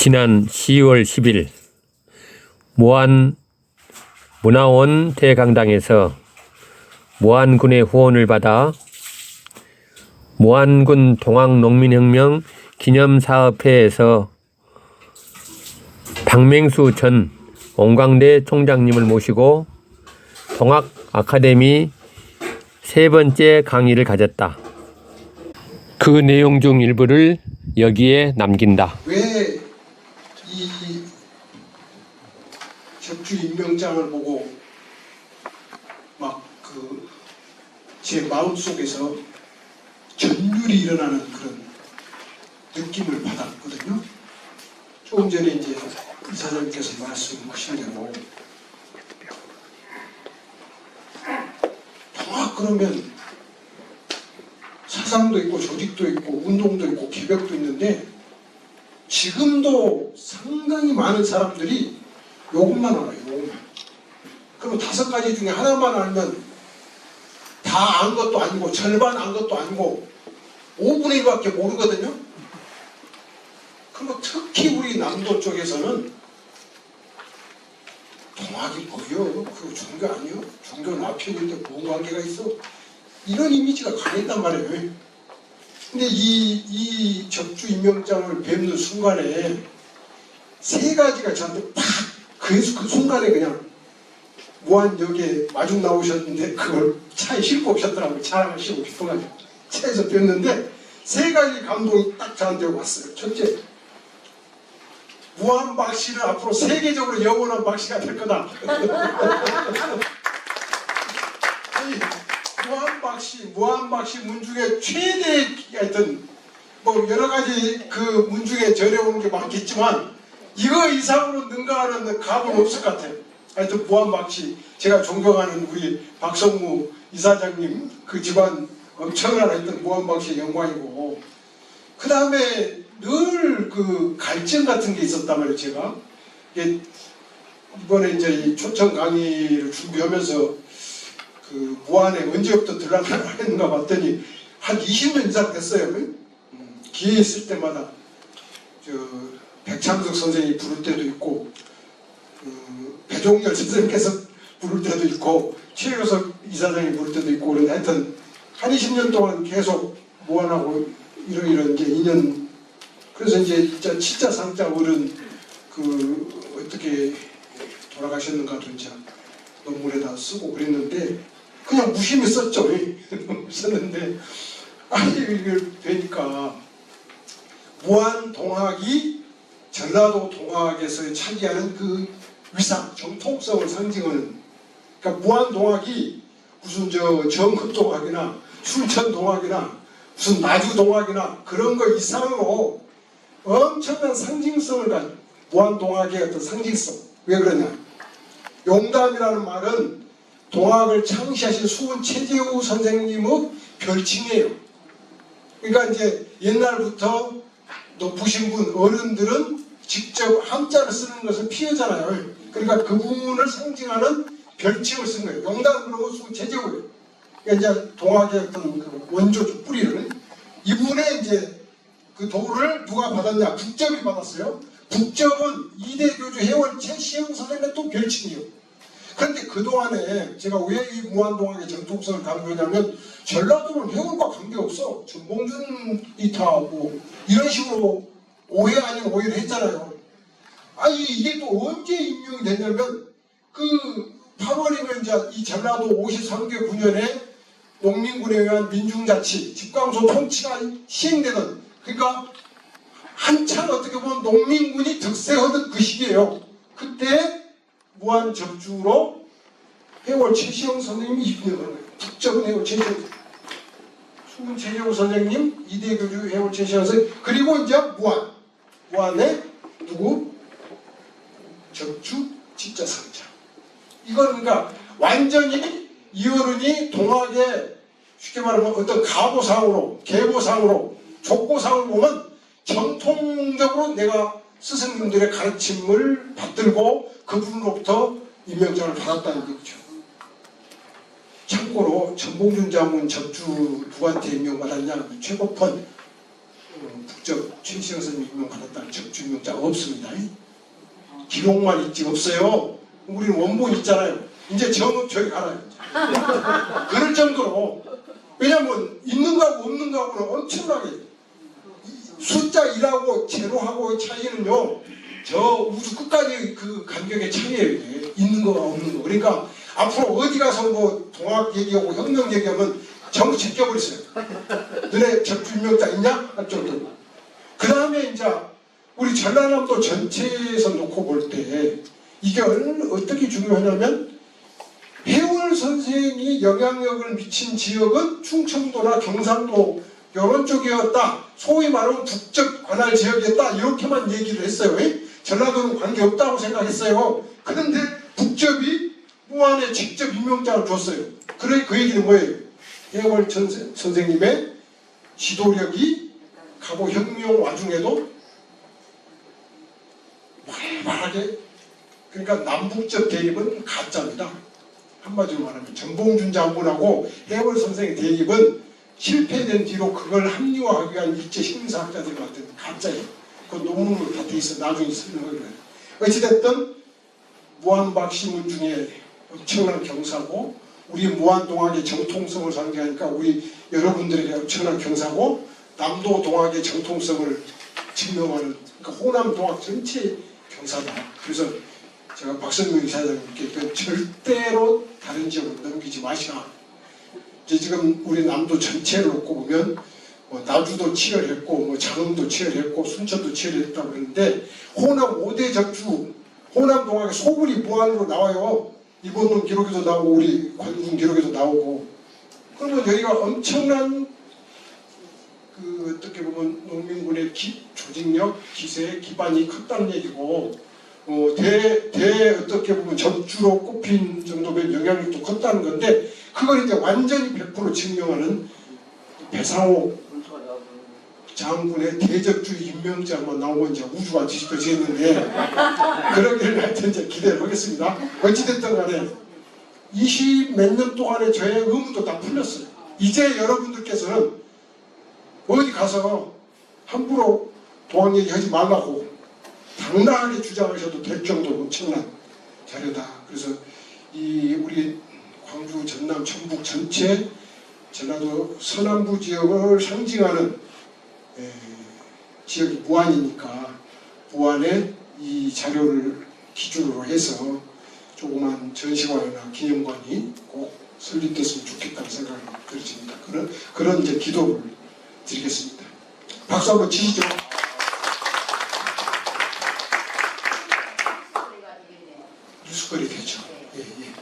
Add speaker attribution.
Speaker 1: 지난 10월 10일 모안 문화원 대강당에서 모안군의 후원을 받아 모안군 동학농민혁명 기념사업회에서 박맹수 전 원광대 총장님을 모시고 동학 아카데미 세 번째 강의를 가졌다. 그 내용 중 일부를 여기에 남긴다.
Speaker 2: 왜 이 적주 임명장을 보고 막 제 마음속에서 전율이 일어나는 그런 느낌을 받았거든요. 조금 전에 이제 이사장님께서 말씀하신 대로 통합 그러면 사상도 있고 조직도 있고 운동도 있고 개벽도 있는데 지금도 상당히 많은 사람들이 요것만 알아요. 요것만. 그럼 5가지 중에 하나만 알면 다 안 것도 아니고 절반 안 것도 아니고 5분의 1밖에 모르거든요. 그리고 특히 우리 남도 쪽에서는 동학이 뭐요? 그거 종교 아니요? 종교는 앞에 있는데 뭔 관계가 있어? 이런 이미지가 강했단 말이에요. 근데 이 적주 임명장을 뵙는 순간에 3가지가 저한테 팍 그 순간에 그냥 무안역에 마중 나오셨는데 그걸 차에 싣고 오셨더라고요. 차량을 싣고 싶어가지고 차에서 뵀는데 3가지 감동이 딱 저한테 왔어요. 첫째, 무안 박씨는 앞으로 세계적으로 영원한 박씨가 될 거다. 아니, 무안 박씨 문 중에 최대 하여튼 뭐 여러 가지 그 문 중에 전해오는 게 많겠지만 이거 이상으로 능가하는 값은 없을 것 같아요. 하여튼 무안 박씨, 제가 존경하는 우리 박성무 이사장님 그 집안 엄청난 하여튼 무안 박씨의 영광이고, 그 다음에 늘 그 갈증 같은 게 있었단 말이에요. 제가 이번에 이제 이 초청 강의를 준비하면서 그 무안에 언제부터 들어가려고 했는가 봤더니 한 20년 이상 됐어요. 기회 있을 때마다 백창석 선생님이 부를 때도 있고 배종열 선생님께서 부를 때도 있고 최효석 이사장이 부를 때도 있고, 그런데 하여튼 한 20년 동안 계속 무안하고 이런 이제 인연. 그래서 이제 진짜 상자 어른 어떻게 돌아가셨는가도 이제 논문에다 쓰고 그랬는데 그냥 무심히 썼죠. 썼는데 이걸 뵈니까 무안 동학이 전라도 동학에서 차지하는 그 위상, 정통성을 상징하는, 그러니까 무안 동학이 무슨 정읍 동학이나 춘천 동학이나 무슨 나주 동학이나 그런 거 이상으로 엄청난 상징성을 가진 무안 동학의 어떤 상징성. 왜 그러냐? 용담이라는 말은 동학을 창시하신 수훈 최재우 선생님의 별칭이에요. 그러니까 이제 옛날부터 높으신 분 어른들은 직접 한자를 쓰는 것을 피하잖아요. 그러니까 그분을 상징하는 별칭을 쓴 거예요. 용담 그러고 수훈 최재우예요. 그러니까 이제 동학의 어떤 그 원조 뿌리를, 이분의 이제 그 도를 누가 받았냐? 북접이 받았어요. 북접은 이대교주 해월 최시영 선생님의 또 별칭이에요. 그런데 그동안에 제가 왜 이 무안동학의 정통성을 강조하냐면 전라도는 해월과 관계없어. 전봉준이 타고 이런 식으로 오해 아닌 오해를 했잖아요. 아니 이게 또 언제 임명이 되냐면 그 8월이면 이제 이 전라도 53개 군현에 농민군에 의한 민중자치, 집광소 통치가 시행되던, 그러니까 한참 어떻게 보면 농민군이 득세하던 그 시기예요. 그때 무안 적주로 해월 최시영 선생님이 입명한 거예요. 북적은 해월 최시영, 수훈 최재우 선생님, 이대교주 해월 최시영 선생님, 그리고 이제 무안에 누구? 적주 진짜 상자. 이건 그러니까 완전히 이 어른이 동학의 쉽게 말하면 어떤 가보상으로, 계보상으로, 족보상으로 보면 정통적으로 내가 스승님들의 가르침을 받들고 그분으로부터 임명장을 받았다는 얘기죠. 참고로 전봉준 장군 적주 누구한테 임명받았냐? 최고펀 북적 최시영 선생님 임명받았다는 적주임명자가 없습니다. 기록만 있지 없어요. 우리는 원본 있잖아요. 이제 저리 가라요. 그럴 정도로. 왜냐하면 있는 거하고 없는 거하고는 엄청나게 숫자 1하고 제로하고의 차이는요, 저 우주 끝까지 그 간격의 차이예요. 이게. 있는 거와 없는 거. 그러니까 앞으로 어디 가서 뭐 동학 얘기하고 혁명 얘기하면 전부 제껴버렸어요. 너네 적주임명자 있냐? 할 정도로. 그 다음에 이제 우리 전라남도 전체에서 놓고 볼 때 이게 어떻게 중요하냐면, 해월 선생이 영향력을 미친 지역은 충청도나 경상도 이런 쪽이었다. 소위 말하면 북적 관할 지역이었다. 이렇게만 얘기를 했어요. 전라도는 관계없다고 생각했어요. 그런데 북적이 무안에 직접 임명장을 줬어요. 그래 그 얘기는 뭐예요? 해월 선생님의 지도력이 가고 혁명 와중에도 활발하게, 그러니까 남북적 대립은 가짜입니다. 한마디로 말하면 정봉준 장군하고 해월 선생의 대립은 실패된 뒤로 그걸 합리화하기 위한 일제 식민사학자들이 만든 가짜예요. 그 논문으로 다 돼 있어. 나중에 설명을 해요. 어찌됐든 무안박시문 중에 엄청난 경사고, 우리 무안동학의 정통성을 상징하니까 우리 여러분들에게 엄청난 경사고, 남도 동학의 정통성을 증명하는, 그러니까 호남 동학 전체 경사다. 그래서 제가 박선명 이사장님께 그 절대로 다른 지역으로 넘기지 마시라. 이제 지금 우리 남도 전체를 놓고 보면 뭐 나주도 치열했고, 뭐 장흥도 치열했고, 순천도 치열했다고 그러는데, 호남 5대 적주, 호남 동학의 소굴이 무안으로 나와요. 이번동 기록에도 나오고 우리 관군 기록에도 나오고. 그러면 여기가 엄청난 그 어떻게 보면 농민군의 조직력, 기세, 기반이 컸다는 얘기고, 어떻게 보면 적주로 꼽힌 정도면 영향력도 컸다는 건데, 그걸 이제 완전히 100% 증명하는 배상호 장군의 대적주 임명장만 나오면 이제 우주가 뒤집어지겠는데, 그러기를 하여튼 이제 기대를 하겠습니다. 어찌됐든 간에 20 몇 년 동안에 저의 의문도 다 풀렸어요. 이제 여러분들께서는 어디 가서 함부로 동학 얘기하지 말라고 당당하게 주장하셔도 될 정도로 엄청난 자료다. 그래서 이 우리 광주, 전남, 전북 전체 전라도 서남부 지역을 상징하는 지역이 무안이니까, 무안에 이 자료를 기준으로 해서 조그만 전시관이나 기념관이 꼭 설립됐으면 좋겠다는 생각이 들어집니다. 그런 이제 기도를 드리겠습니다. 박수 한번 치시죠. 뉴스거리 되죠. 예, 예.